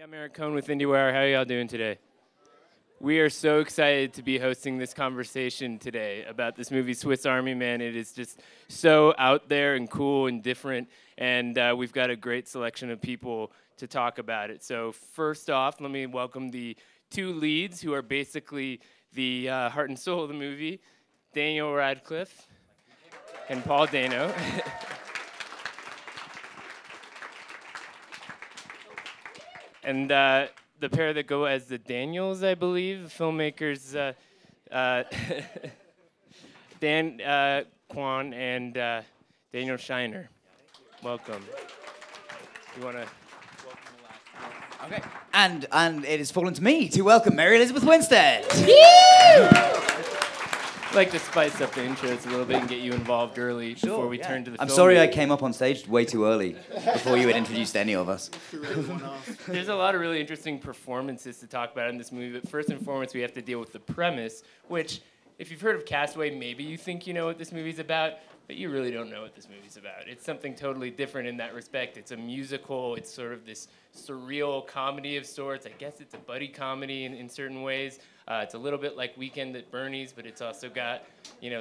Hey, I'm Eric Kohn with IndieWire. How are y'all doing today? We are so excited to be hosting this conversation today about this movie, Swiss Army Man. It is just so out there and cool and different, and we've got a great selection of people to talk about it. So first off, let me welcome the two leads who are basically the heart and soul of the movie, Daniel Radcliffe and Paul Dano. And the pair that go as the Daniels, I believe, filmmakers, Kwan and Daniel Scheinart. Welcome. You want to welcome the last? Okay. And it has fallen to me to welcome Mary Elizabeth Winstead. I'd like to spice up the intros a little bit and get you involved early before we turn to the film. I'm sorry I came up on stage way too early before you had introduced any of us. There's a lot of really interesting performances to talk about in this movie, but first and foremost, we have to deal with the premise, which, if you've heard of Castaway, maybe you think you know what this movie's about, but you really don't know what this movie's about. It's something totally different in that respect. It's a musical. It's sort of this surreal comedy of sorts. I guess it's a buddy comedy in certain ways. It's a little bit like Weekend at Bernie's, but it's also got,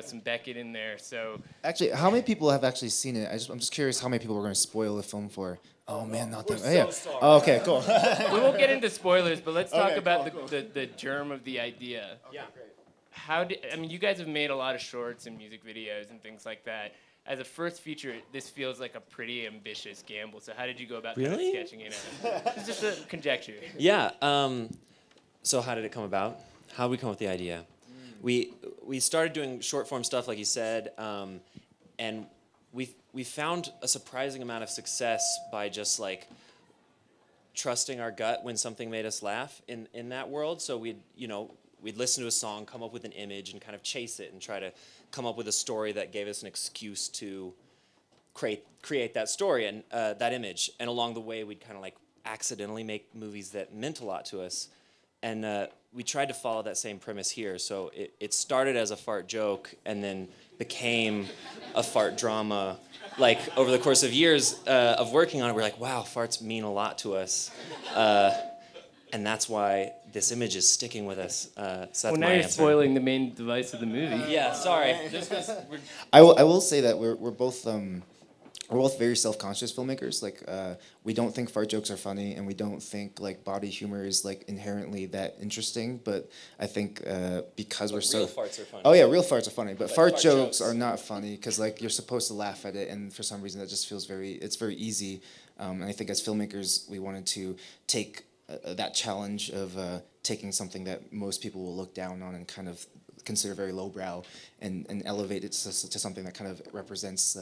some Beckett in there. So actually, how many people have actually seen it? I'm just curious how many people we're going to spoil the film for. Oh man, not that. Yeah. Oh, okay, cool. We won't get into spoilers, but let's talk about the germ of the idea. Yeah, great. You guys have made a lot of shorts and music videos and things like that. As a first feature, this feels like a pretty ambitious gamble. So how did you go about kind of sketching it out? It's just a conjecture. Yeah. So how did it come about? How did we come up with the idea? We started doing short form stuff, like you said, and we found a surprising amount of success by just like trusting our gut when something made us laugh in that world. So we'd listen to a song, come up with an image, and kind of chase it and try to come up with a story that gave us an excuse to create that story and that image. And along the way, we'd kind of like accidentally make movies that meant a lot to us. And we tried to follow that same premise here. So it started as a fart joke and then became a fart drama. Like, over the course of years of working on it, we're like, wow, farts mean a lot to us. And that's why this image is sticking with us. So that's well, now you're spoiling the main device of the movie. Yeah, sorry. I will say that we're both very self-conscious filmmakers. Like, we don't think fart jokes are funny, and we don't think like body humor is like inherently that interesting. But I think because we're so real farts are funny. Oh yeah, real farts are funny, but fart jokes are not funny because like you're supposed to laugh at it, and for some reason that just feels very easy. And I think as filmmakers, we wanted to take that challenge of taking something that most people will look down on and kind of consider very lowbrow and elevate it to something that kind of represents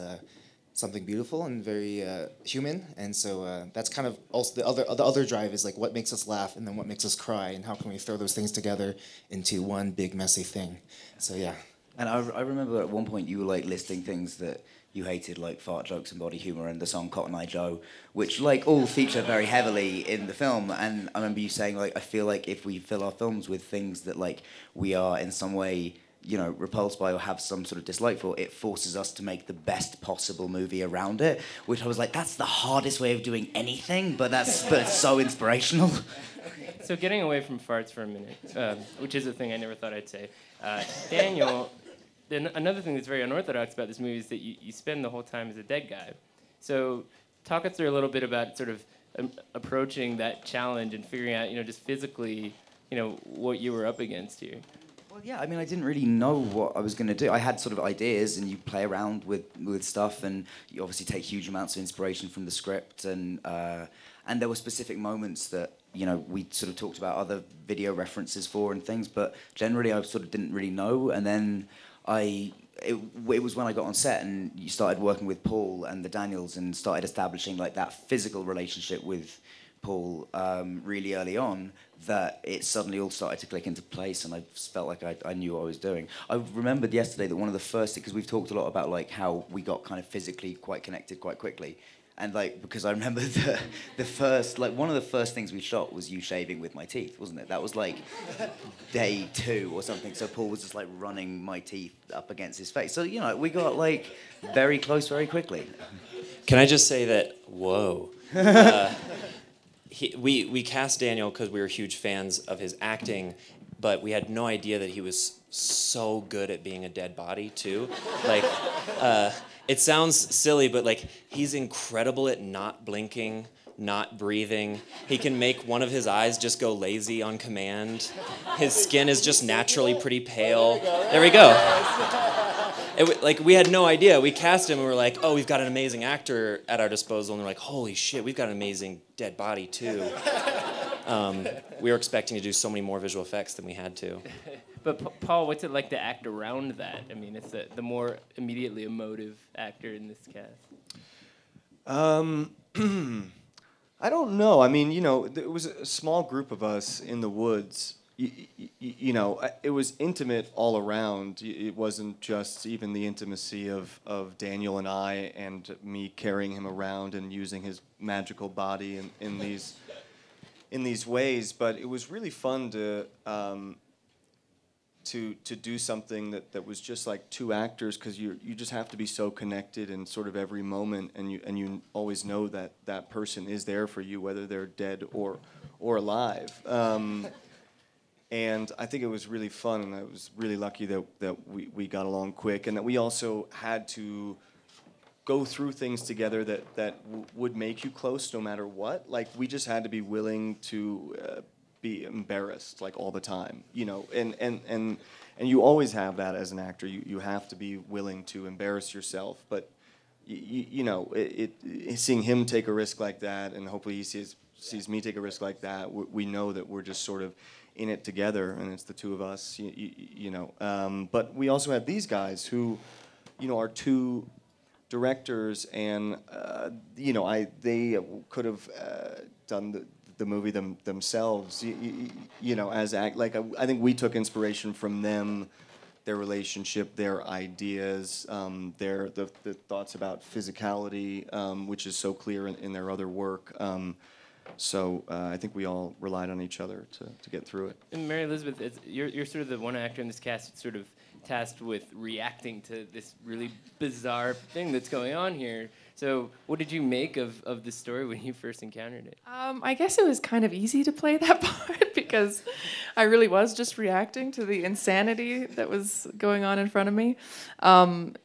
something beautiful and very human. And so that's kind of also the other drive is like what makes us laugh and then what makes us cry, and how can we throw those things together into one big messy thing. So yeah. And I remember at one point you were like listing things that you hated, like fart jokes and body humor and the song Cotton Eye Joe, which like all feature very heavily in the film. And I remember you saying like, I feel like if we fill our films with things that like we are in some way repulsed by or have some sort of dislike for, it forces us to make the best possible movie around it, which I was like, that's the hardest way of doing anything, but it's so inspirational. So getting away from farts for a minute, which is a thing I never thought I'd say. Daniel, another thing that's very unorthodox about this movie is that you spend the whole time as a dead guy. So talk us through a little bit about sort of approaching that challenge and figuring out, just physically, what you were up against here. Well, yeah, I mean, I didn't really know what I was going to do. I had sort of ideas, and you play around with stuff, and you obviously take huge amounts of inspiration from the script, and there were specific moments that, we sort of talked about other video references for and things, but generally I sort of didn't really know, and then it was when I got on set and you started working with Paul and the Daniels and started establishing like that physical relationship with Paul really early on, that it suddenly all started to click into place, and I felt like I knew what I was doing. I remembered yesterday that one of the first, because we've talked a lot about like how we got kind of physically quite connected quite quickly, and like because I remember the first, like one of the first things we shot was you shaving with my teeth, wasn't it? That was like day 2 or something. So Paul was just like running my teeth up against his face. So we got like very close very quickly. Can I just say that? Whoa. we cast Daniel because we were huge fans of his acting, but we had no idea that he was so good at being a dead body too. Like, it sounds silly, but like he's incredible at not blinking, not breathing. He can make one of his eyes just go lazy on command. His skin is just naturally pretty pale. There we go. Like, we had no idea. We cast him and we're like, oh, we've got an amazing actor at our disposal. And they're like, holy shit, we've got an amazing dead body too. We were expecting to do so many more visual effects than we had to. But Paul, what's it like to act around that? I mean, it's the more immediately emotive actor in this cast. I don't know. I mean, it was a small group of us in the woods. It was intimate all around. It wasn't just even the intimacy of Daniel and I and me carrying him around and using his magical body in these ways. But it was really fun to do something that was just like two actors, because you just have to be so connected in sort of every moment, and you always know that person is there for you, whether they're dead or alive. And I think it was really fun, and I was really lucky that we got along quick, and that we also had to go through things together that would make you close no matter what. Like, we just had to be willing to be embarrassed like all the time, and you always have that as an actor. You have to be willing to embarrass yourself, but seeing him take a risk like that, and hopefully he sees me take a risk like that, we know that we're just sort of in it together, and it's the two of us, but we also have these guys who, are two directors, and they could have done the movie themselves, as I think we took inspiration from them, their relationship, their ideas, the thoughts about physicality, which is so clear in their other work. So I think we all relied on each other to get through it. And Mary Elizabeth, you're sort of the one actor in this cast that's sort of tasked with reacting to this really bizarre thing that's going on here. So what did you make of this story when you first encountered it? I guess it was kind of easy to play that part because I really was just reacting to the insanity that was going on in front of me.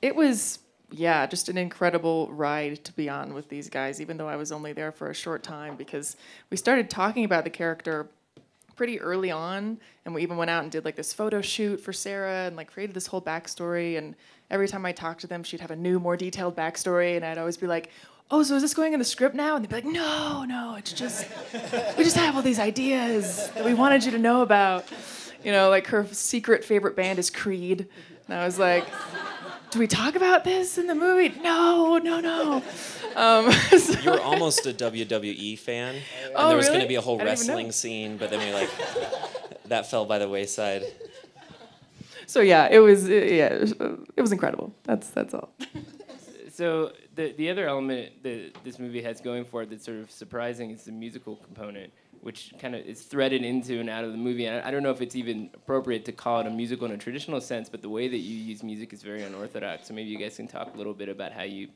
It was, just an incredible ride to be on with these guys, even though I was only there for a short time, because we started talking about the character pretty early on, and we even went out and did like this photo shoot for Sarah and like created this whole backstory. And every time I talked to them, she'd have a new, more detailed backstory, and I'd always be like, oh, so is this going in the script now? And they'd be like, no, it's just, we just have all these ideas that we wanted you to know about. Like her secret favorite band is Creed. And I was like, do we talk about this in the movie? No. You were almost a WWE fan, and there was going to be a whole wrestling scene, but then that fell by the wayside. So it was incredible. That's all. So the other element that this movie has going for it that's sort of surprising is the musical component, which kind of is threaded into and out of the movie. And I don't know if it's even appropriate to call it a musical in a traditional sense, but the way that you use music is very unorthodox. So maybe you guys can talk a little bit about how you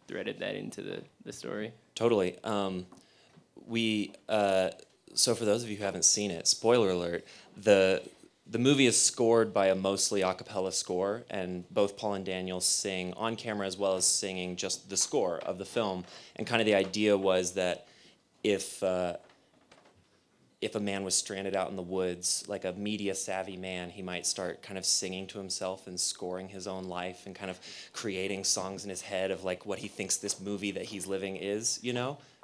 threaded that into the story. Totally. So for those of you who haven't seen it, spoiler alert, the movie is scored by a mostly a cappella score, and both Paul and Daniel sing on camera as well as singing just the score of the film. And kind of the idea was that if a man was stranded out in the woods, like a media-savvy man, he might start kind of singing to himself and scoring his own life and kind of creating songs in his head of like what he thinks this movie that he's living is,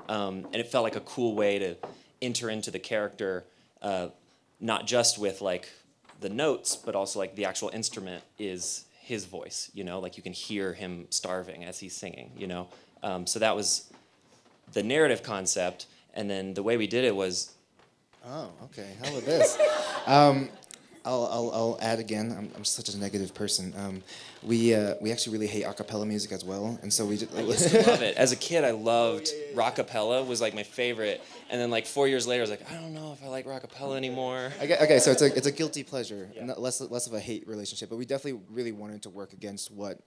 And it felt like a cool way to enter into the character, not just with like the notes, but also like the actual instrument is his voice, Like you can hear him starving as he's singing, So that was the narrative concept, and then the way we did it was. Oh, okay. How about this? I'll add again. I'm such a negative person. We actually really hate a cappella music as well, and so we just. I used to love it as a kid. I loved rockapella, was like my favorite, and then like 4 years later, I was like, I don't know if I like rockapella anymore. Okay, so it's a guilty pleasure, less of a hate relationship, but we definitely really wanted to work against what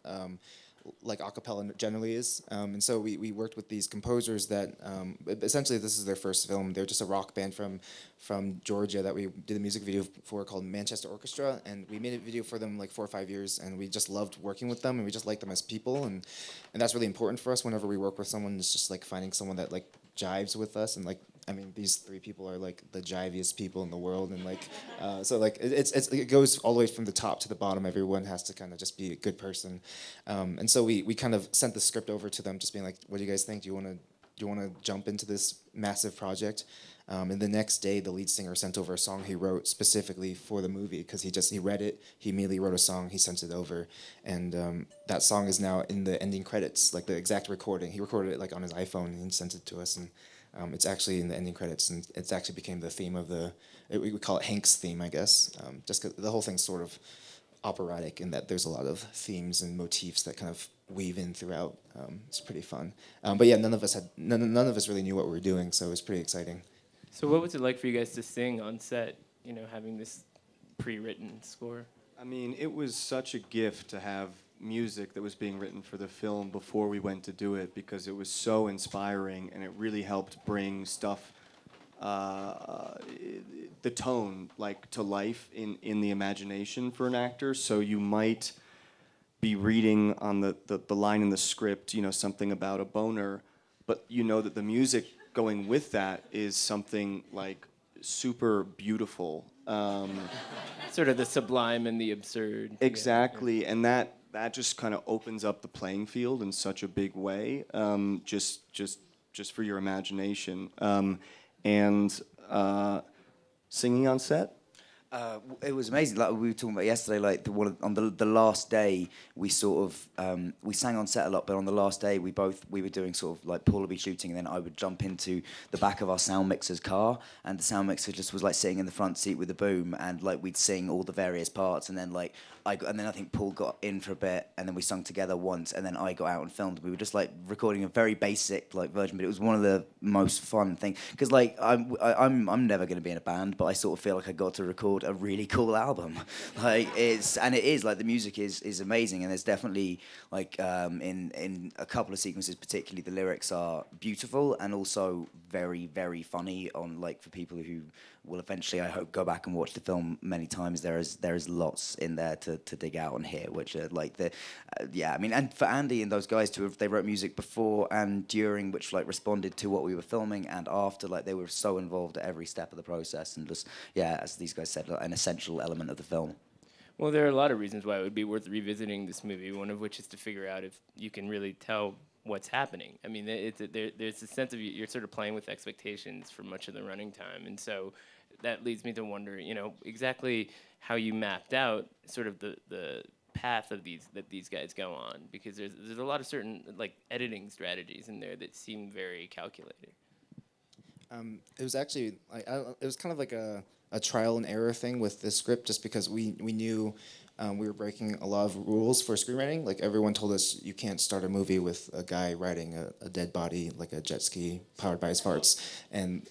like a cappella generally is. And so we worked with these composers that essentially this is their first film. They're just a rock band from Georgia that we did a music video for called Manchester Orchestra, and we made a video for them like 4 or 5 years, and we just loved working with them, and we just liked them as people, and that's really important for us whenever we work with someone. It's just like finding someone that like jives with us, and like, I mean, these 3 people are like the jiviest people in the world, and like, so like it goes all the way from the top to the bottom. Everyone has to kind of just be a good person, and so we kind of sent the script over to them, just being like, "What do you guys think? Do you want to jump into this massive project?" And the next day, the lead singer sent over a song he wrote specifically for the movie, because he read it, he immediately wrote a song, he sent it over, and that song is now in the ending credits, like the exact recording. He recorded it like on his iPhone and he sent it to us, and it's actually in the ending credits, and it's actually became the theme of we call it Hank's theme, I guess, just 'cause the whole thing's sort of operatic in that there's a lot of themes and motifs that kind of weave in throughout. It's pretty fun. But yeah, none of us really knew what we were doing, so it was pretty exciting. So what was it like for you guys to sing on set, having this pre-written score? I mean, it was such a gift to have music that was being written for the film before we went to do it, because it was so inspiring, and it really helped bring stuff, the tone, like, to life in the imagination for an actor. So you might be reading on the line in the script, something about a boner, but you know that the music going with that is something like super beautiful. Sort of the sublime and the absurd. Exactly, and that just kind of opens up the playing field in such a big way, just for your imagination. And singing on set? It was amazing. Like we were talking about yesterday, like on the last day, we sort of we sang on set a lot, but on the last day, we were doing sort of like Paul would be shooting, and then I would jump into the back of our sound mixer's car, and the sound mixer just was like sitting in the front seat with the boom, and like we'd sing all the various parts, and then like I think Paul got in for a bit, and then we sung together once, and then I got out and filmed. We were just like recording a very basic like version, but it was one of the most fun things, because like I'm never going to be in a band, but I sort of feel like I got to record a really cool album. Like it is like the music is amazing, and there's definitely like in a couple of sequences particularly, the lyrics are beautiful and also very, very funny on like for people who will eventually, I hope, go back and watch the film many times. There is lots in there to dig out and hear, which are like I mean, and for Andy and those guys they wrote music before and during, which like responded to what we were filming, and after, like they were so involved at every step of the process, and just as these guys said, an essential element of the film. Well, there are a lot of reasons why it would be worth revisiting this movie, one of which is to figure out if you can really tell what's happening. I mean, there's a sense of you're sort of playing with expectations for much of the running time, and so that leads me to wonder, exactly how you mapped out sort of the path of these guys go on, because there's a lot of certain like editing strategies in there that seem very calculated. It was actually it was kind of like a trial and error thing with this script, just because we knew we were breaking a lot of rules for screenwriting. Like everyone told us you can't start a movie with a guy riding a dead body like a jet ski powered by his farts, and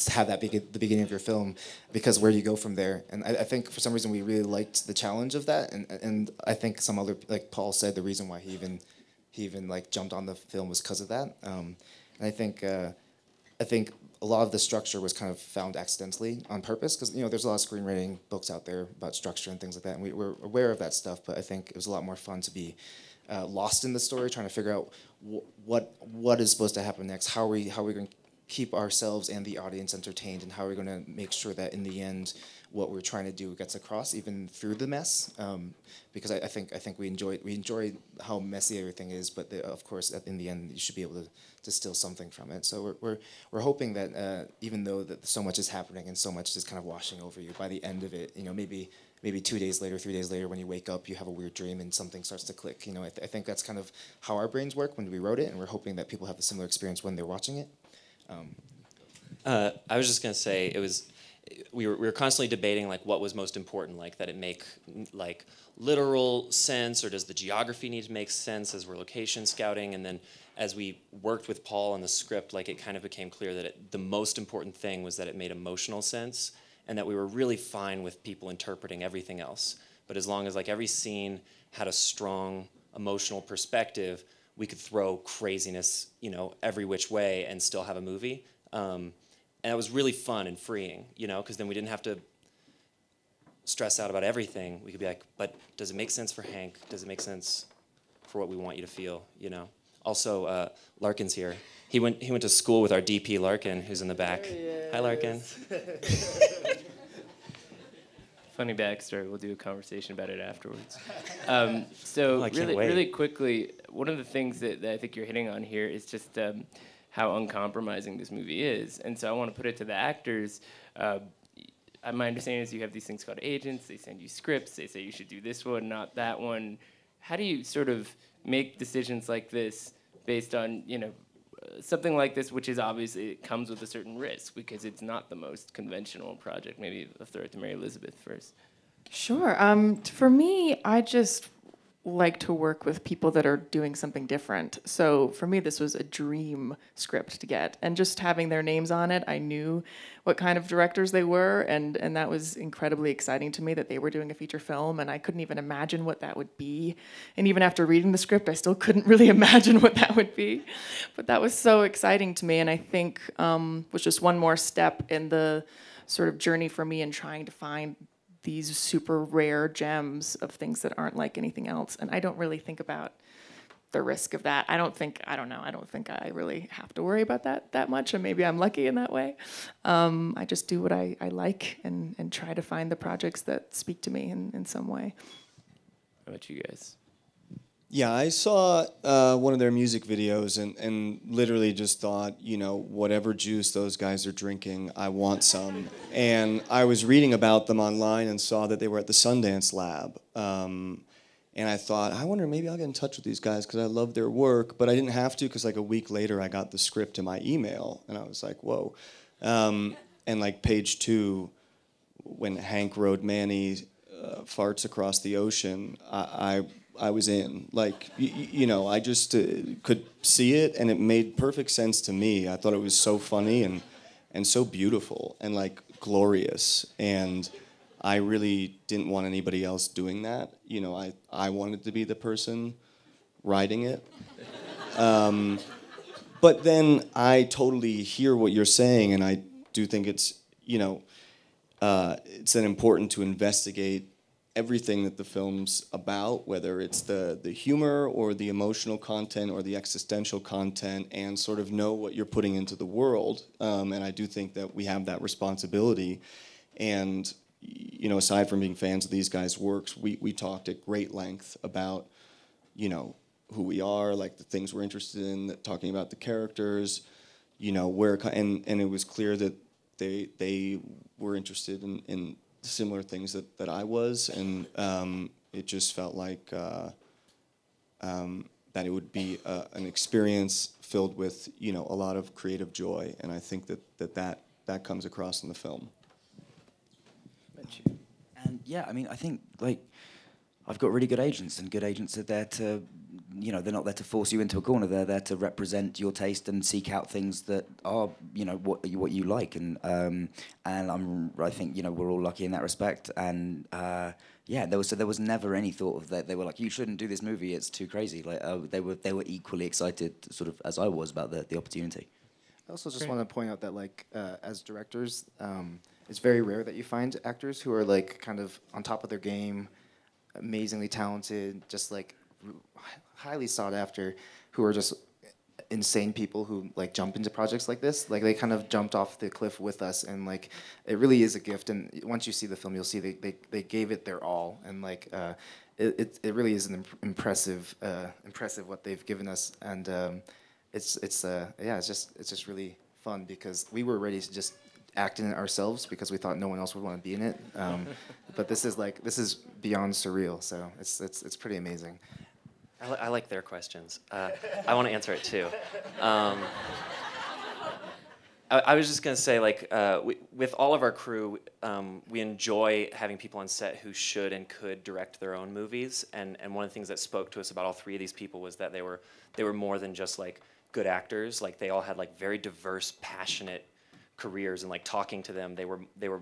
have that be the beginning of your film, because where do you go from there? And I think for some reason we really liked the challenge of that, and I think some other, like Paul said, the reason why he even like jumped on the film was because of that. And I think a lot of the structure was kind of found accidentally on purpose, because there's a lot of screenwriting books out there about structure and things like that, and we were aware of that stuff. But I think it was a lot more fun to be lost in the story, trying to figure out what is supposed to happen next. How are we going to keep ourselves and the audience entertained, and how are we going to make sure that in the end what we're trying to do gets across even through the mess. Because I think we enjoy how messy everything is, but of course in the end you should be able to distill something from it. So we're hoping that even though that so much is happening and so much is kind of washing over you, by the end of it, maybe 2 days later, 3 days later, when you wake up, you have a weird dream and something starts to click. I think that's kind of how our brains work when we wrote it, and we're hoping that people have a similar experience when they're watching it. I was just gonna say we were constantly debating like what was most important, like that it make like literal sense, or does the geography need to make sense as we're location scouting? And then as we worked with Paul on the script, like it kind of became clear that the most important thing was that it made emotional sense, and that we were really fine with people interpreting everything else. But as long as like every scene had a strong emotional perspective, we could throw craziness, every which way and still have a movie. And it was really fun and freeing, because then we didn't have to stress out about everything. We could be like, but does it make sense for Hank? Does it make sense for what we want you to feel, Also, Larkin's here. He went to school with our DP, Larkin, who's in the back. Hi, Larkin. Funny backstory. We'll do a conversation about it afterwards. So really quickly, one of the things that I think you're hitting on here is just how uncompromising this movie is. And so I want to put it to the actors. My understanding is you have these things called agents. They send you scripts. They say you should do this one, not that one. How do you sort of make decisions like this based on, something like this, which is obviously, it comes with a certain risk because it's not the most conventional project? Maybe I'll throw it to Mary Elizabeth first. Sure. For me, I just like to work with people that are doing something different. So for me, this was a dream script to get. And just having their names on it, I knew what kind of directors they were. And that was incredibly exciting to me that they were doing a feature film. And I couldn't even imagine what that would be. And even after reading the script, I still couldn't really imagine what that would be. But that was so exciting to me. And I think was just one more step in the sort of journey for me in trying to find these super rare gems of things that aren't like anything else. And I don't really think about the risk of that. I don't think I really have to worry about that much, and maybe I'm lucky in that way. I just do what I like and try to find the projects that speak to me in some way. How about you guys? Yeah, I saw one of their music videos and literally just thought, whatever juice those guys are drinking, I want some. And I was reading about them online and saw that they were at the Sundance Lab. And I thought, I wonder, maybe I'll get in touch with these guys because I love their work. But I didn't have to because like a week later I got the script in my email. And I was like, whoa. And like page 2, when Hank wrote Manny farts across the ocean, I was in. Like, I just could see it, and it made perfect sense to me. I thought it was so funny and so beautiful and, like, glorious. And I really didn't want anybody else doing that. I wanted to be the person writing it. But then I totally hear what you're saying, and I do think it's then important to investigate everything that the film's about, whether it's the humor or the emotional content or the existential content, and sort of know what you're putting into the world. And I do think that we have that responsibility. And, aside from being fans of these guys' works, we talked at great length about, who we are, like the things we're interested in, talking about the characters, where, and it was clear that they were interested in similar things that I was, and it just felt like that it would be an experience filled with a lot of creative joy, and I think that comes across in the film. And yeah, I mean, I think like I've got really good agents, and good agents are there to, they're not there to force you into a corner. They're there to represent your taste and seek out things that are, what you like. And I think we're all lucky in that respect. And yeah, there was never any thought of that. They were like, you shouldn't do this movie. It's too crazy. Like they were equally excited, sort of as I was, about the opportunity. I also just want to point out that like as directors, it's very rare that you find actors who are like kind of on top of their game, amazingly talented, just like highly sought after, who are just insane people who like jump into projects like this. Like they kind of jumped off the cliff with us, and like it really is a gift. And once you see the film, you'll see they gave it their all, and like it really is an impressive what they've given us. And it's just really fun because we were ready to just act in it ourselves because we thought no one else would want to be in it. But this is beyond surreal, so it's pretty amazing. I like their questions. I want to answer it too. I was just going to say, like, with all of our crew, we enjoy having people on set who should and could direct their own movies. And one of the things that spoke to us about all 3 of these people was that they were more than just like good actors. Like they all had like very diverse, passionate careers, and like talking to them, they were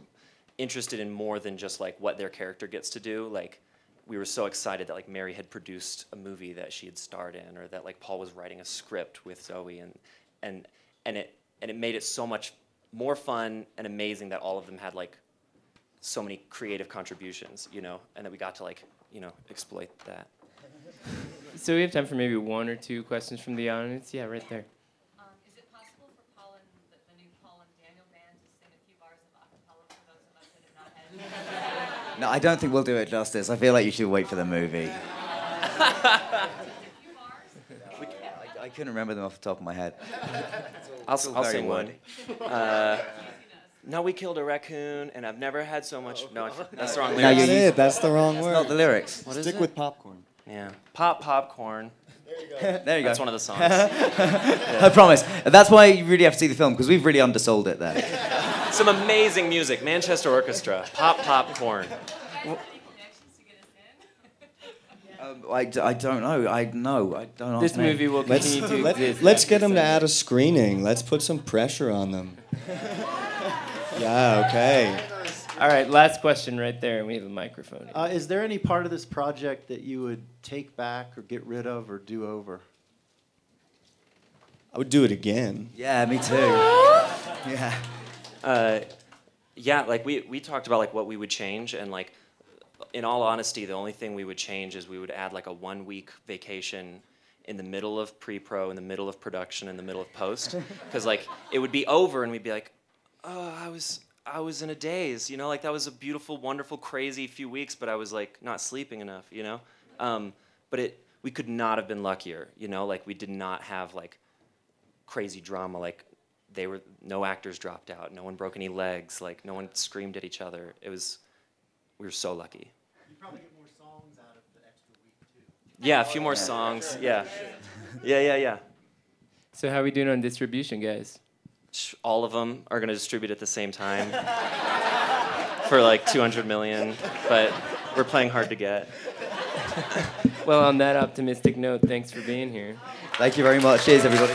interested in more than just like what their character gets to do. Like we were so excited that like Mary had produced a movie that she had starred in, or that like Paul was writing a script with Zoe, and it made it so much more fun and amazing that all of them had like so many creative contributions, you know, and that we got to like, you know, exploit that. So we have time for maybe 1 or 2 questions from the audience. Yeah, right there. Is it possible for Paul and the new Paul and Daniel band to sing a few bars of acapella for those of us that have not had? No, I don't think we'll do it justice. I feel like you should wait for the movie. I couldn't remember them off the top of my head. I'll very sing one. wordy. No, we killed a raccoon, and I've never had so much. No, that's the wrong No, lyrics. you- That's the wrong word. Not the lyrics. What is Stick it? with popcorn. Yeah. Pop popcorn. There you go. That's one of the songs. I promise. That's why you really have to see the film, because we've really undersold it there. Some amazing music. Manchester Orchestra. Pop popcorn. I don't know. I don't know. This movie will continue to exist. Let's get them to add a screening. Let's put some pressure on them. Yeah, okay. All right, last question right there, and we have a microphone. Is there any part of this project that you would take back or get rid of or do over? I would do it again. Yeah, me too. Yeah. Yeah, like we talked about like what we would change, and like in all honesty, the only thing we would change is we would add like a 1-week vacation in the middle of pre-pro, in the middle of production, in the middle of post, because like it would be over and we'd be like, oh, I was in a daze, you know, like that was a beautiful, wonderful, crazy few weeks, but I was like not sleeping enough, you know. But we could not have been luckier, you know, like we did not have like crazy drama, like no actors dropped out, no one broke any legs, like no one screamed at each other. We were so lucky. You probably get more songs out of the extra week too. Yeah, a few more songs. Yeah. Yeah. So how are we doing on distribution, guys? All of them are going to distribute at the same time for like 200 million, but we're playing hard to get. Well, on that optimistic note, thanks for being here. Thank you very much. Cheers, everybody.